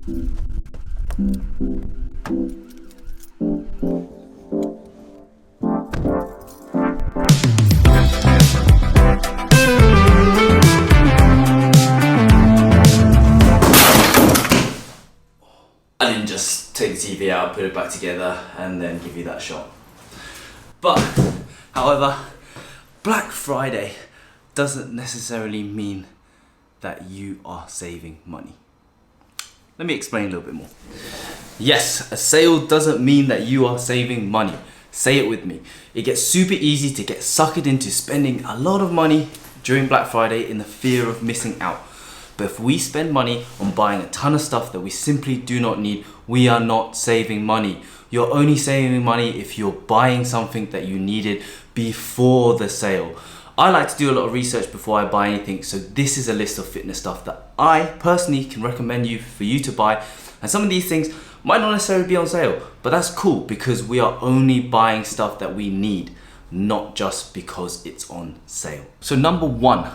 I didn't just take the TV out, put it back together, and then give you that shot. But, however, Black Friday doesn't necessarily mean that you are saving money. Let me explain a little bit more. Yes, a sale doesn't mean that you are saving money. Say it with me. It gets super easy to get suckered into spending a lot of money during Black Friday in the fear of missing out. But if we spend money on buying a ton of stuff that we simply do not need, we are not saving money. You're only saving money if you're buying something that you needed before the sale. I like to do a lot of research before I buy anything, so this is a list of fitness stuff that I personally can recommend for you to buy. And some of these things might not necessarily be on sale, but that's cool because we are only buying stuff that we need, not just because it's on sale. So number one,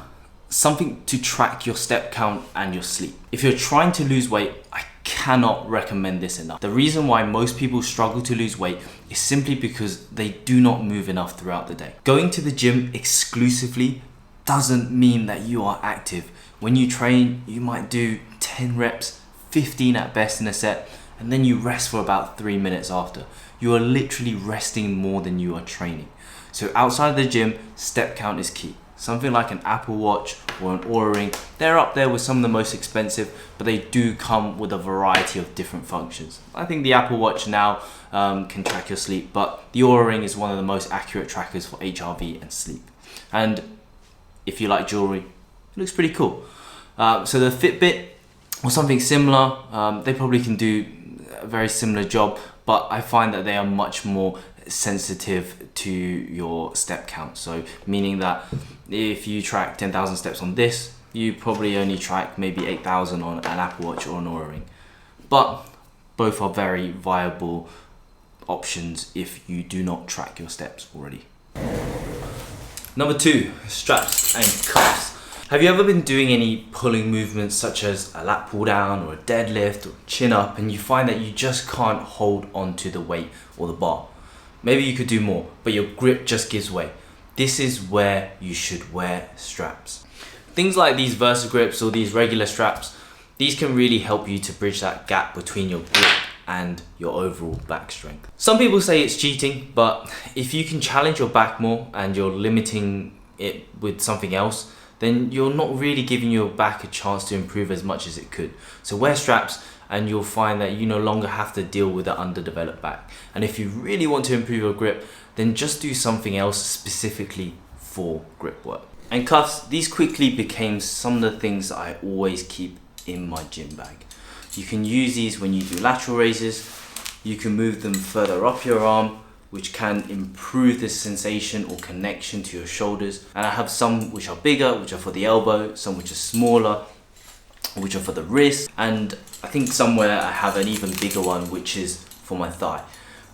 something to track your step count and your sleep. If you're trying to lose weight, I cannot recommend this enough. The reason why most people struggle to lose weight is simply because they do not move enough throughout the day. Going to the gym exclusively doesn't mean that you are active. When you train, you might do 10 reps, 15 at best in a set, and then you rest for about 3 minutes after. You are literally resting more than you are training. So outside of the gym, step count is key. Something like an Apple Watch or an Oura Ring, they're up there with some of the most expensive, but they do come with a variety of different functions. I think the Apple Watch now can track your sleep, but the Oura Ring is one of the most accurate trackers for HRV and sleep. And if you like jewelry, it looks pretty cool. So the Fitbit or something similar, they probably can do a very similar job, but I find that they are much more sensitive to your step count. So meaning that if you track 10,000 steps on this, you probably only track maybe 8,000 on an Apple Watch or an Oura Ring. But both are very viable options if you do not track your steps already. Number two, straps and cuffs. Have you ever been doing any pulling movements such as a lat pull down or a deadlift or chin up, and you find that you just can't hold on to the weight or the bar? Maybe you could do more, but your grip just gives way. This is where you should wear straps. Things like these VersaGrips or these regular straps, these can really help you to bridge that gap between your grip and your overall back strength. Some people say it's cheating, but if you can challenge your back more and you're limiting it with something else, then you're not really giving your back a chance to improve as much as it could. So wear straps and you'll find that you no longer have to deal with the underdeveloped back. And if you really want to improve your grip, then just do something else specifically for grip work. And cuffs, these quickly became some of the things that I always keep in my gym bag. You can use these when you do lateral raises. You can move them further up your arm, which can improve the sensation or connection to your shoulders. And I have some which are bigger, which are for the elbow, some which are smaller, which are for the wrist, and I think somewhere I have an even bigger one which is for my thigh.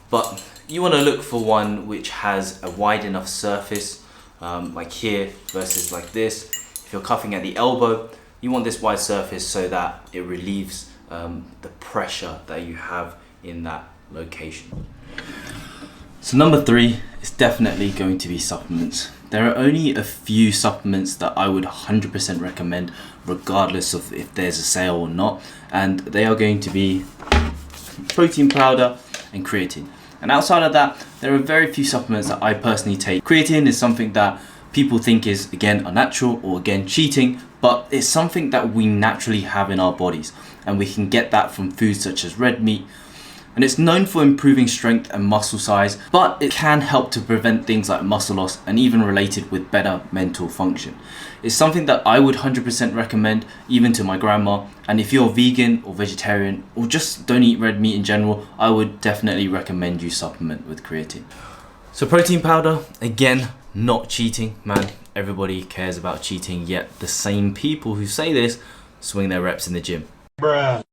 But you want to look for one which has a wide enough surface, like here versus like this. If you're cuffing at the elbow, you want this wide surface so that it relieves the pressure that you have in that location. So number three is definitely going to be supplements. There are only a few supplements that I would 100% recommend regardless of if there's a sale or not, and they are going to be protein powder and creatine. And outside of that, there are very few supplements that I personally take. Creatine is something that people think is, again, unnatural or again cheating, but it's something that we naturally have in our bodies, and we can get that from foods such as red meat. And it's known for improving strength and muscle size, but it can help to prevent things like muscle loss and even related with better mental function. It's something that I would 100% recommend even to my grandma. And if you're vegan or vegetarian or just don't eat red meat in general, I would definitely recommend you supplement with creatine. So protein powder, again, not cheating, man. Everybody cares about cheating, yet the same people who say this swing their reps in the gym. Bruh.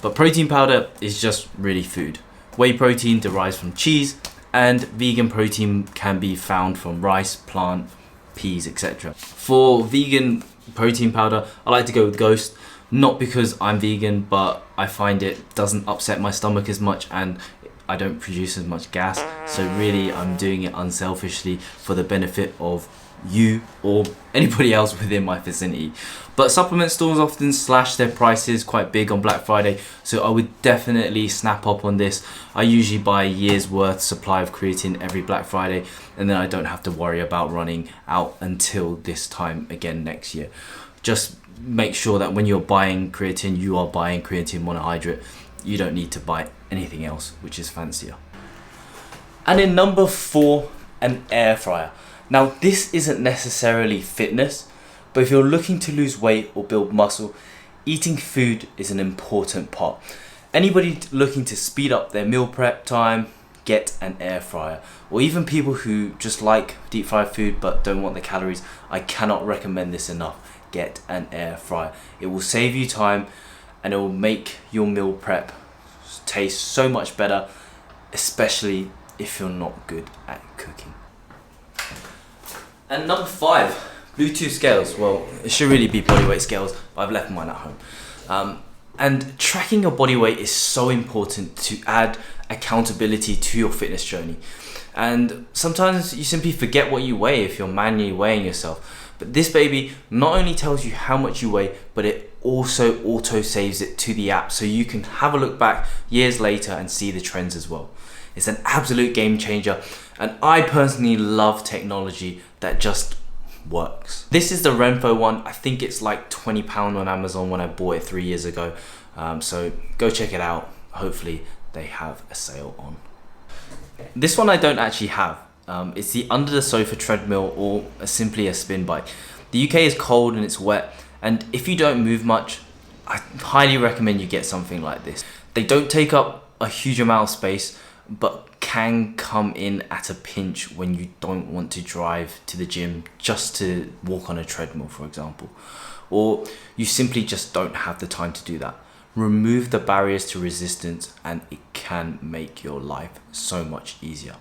But protein powder is just really food. Whey protein derives from cheese, and vegan protein can be found from rice, plant, peas, etc. For vegan protein powder, I like to go with Ghost. Not because I'm vegan, but I find it doesn't upset my stomach as much and I don't produce as much gas. So really I'm doing it unselfishly for the benefit of you or anybody else within my vicinity. But supplement stores often slash their prices quite big on Black Friday, so I would definitely snap up on this. I usually buy a year's worth supply of creatine every Black Friday, and then I don't have to worry about running out until this time again next year. Just make sure that when you're buying creatine, you are buying creatine monohydrate. You don't need to buy anything else which is fancier. And in number 4, an air fryer. Now this isn't necessarily fitness, but if you're looking to lose weight or build muscle, eating food is an important part. Anybody looking to speed up their meal prep time, get an air fryer. Or even people who just like deep fried food but don't want the calories, I cannot recommend this enough. Get an air fryer. It will save you time and it will make your meal prep taste so much better, especially if you're not good at cooking. And number 5, Bluetooth scales. Well, it should really be body weight scales, but I've left mine at home. And tracking your body weight is so important to add accountability to your fitness journey. And sometimes you simply forget what you weigh if you're manually weighing yourself. But this baby not only tells you how much you weigh, but it also auto saves it to the app so you can have a look back years later and see the trends as well. It's an absolute game changer, and I personally love technology that just works. This is the Renpho one. I think it's like £20 on Amazon when I bought it 3 years ago. So go check it out. Hopefully they have a sale on. This one I don't actually have. It's the under the sofa treadmill, or simply a spin bike. The UK is cold and it's wet, and if you don't move much, I highly recommend you get something like this. They don't take up a huge amount of space, but can come in at a pinch when you don't want to drive to the gym just to walk on a treadmill, for example, or you simply just don't have the time to do that. Remove the barriers to resistance and it can make your life so much easier.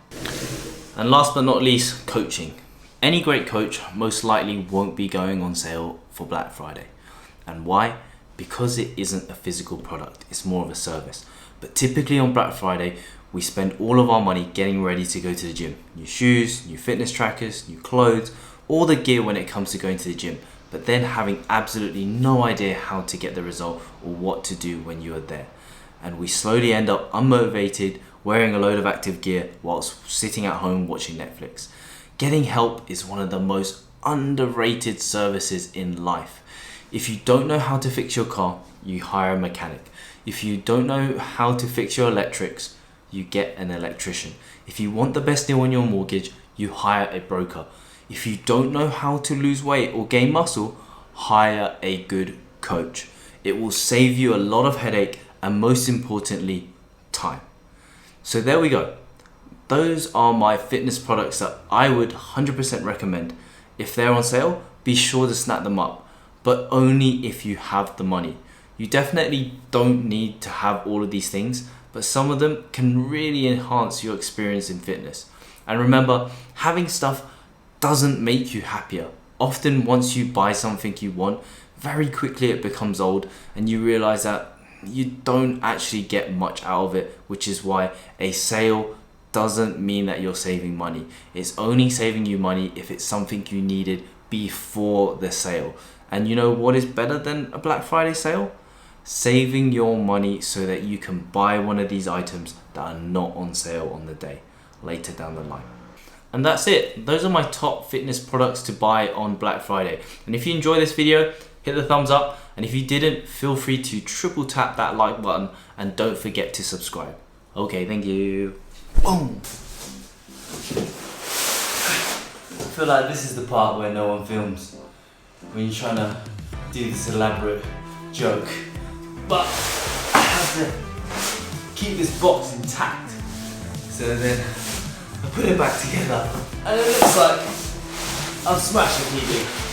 And last but not least, coaching. Any great coach most likely won't be going on sale for Black Friday. And why? Because it isn't a physical product, it's more of a service. But typically on Black Friday, we spend all of our money getting ready to go to the gym. New shoes, new fitness trackers, new clothes, all the gear when it comes to going to the gym, but then having absolutely no idea how to get the result or what to do when you are there. And we slowly end up unmotivated, wearing a load of active gear whilst sitting at home watching Netflix. Getting help is one of the most underrated services in life. If you don't know how to fix your car, you hire a mechanic. If you don't know how to fix your electrics, you get an electrician. If you want the best deal on your mortgage, you hire a broker. If you don't know how to lose weight or gain muscle, hire a good coach. It will save you a lot of headache and, most importantly, time. So there we go. Those are my fitness products that I would 100% recommend. If they're on sale, be sure to snap them up, but only if you have the money. You definitely don't need to have all of these things, but some of them can really enhance your experience in fitness. And remember, having stuff doesn't make you happier. Often once you buy something you want, very quickly it becomes old and you realize that you don't actually get much out of it, which is why a sale doesn't mean that you're saving money. It's only saving you money if it's something you needed before the sale. And you know what is better than a Black Friday sale? Saving your money so that you can buy one of these items that are not on sale on the day later down the line. And that's it. Those are my top fitness products to buy on Black Friday. And if you enjoy this video, hit the thumbs up. And if you didn't, feel free to triple tap that like button and don't forget to subscribe. Okay, thank you. Boom. I feel like this is the part where no one films. When you're trying to do this elaborate joke. But I have to keep this box intact. So then I put it back together and it looks like I've smashed the TV.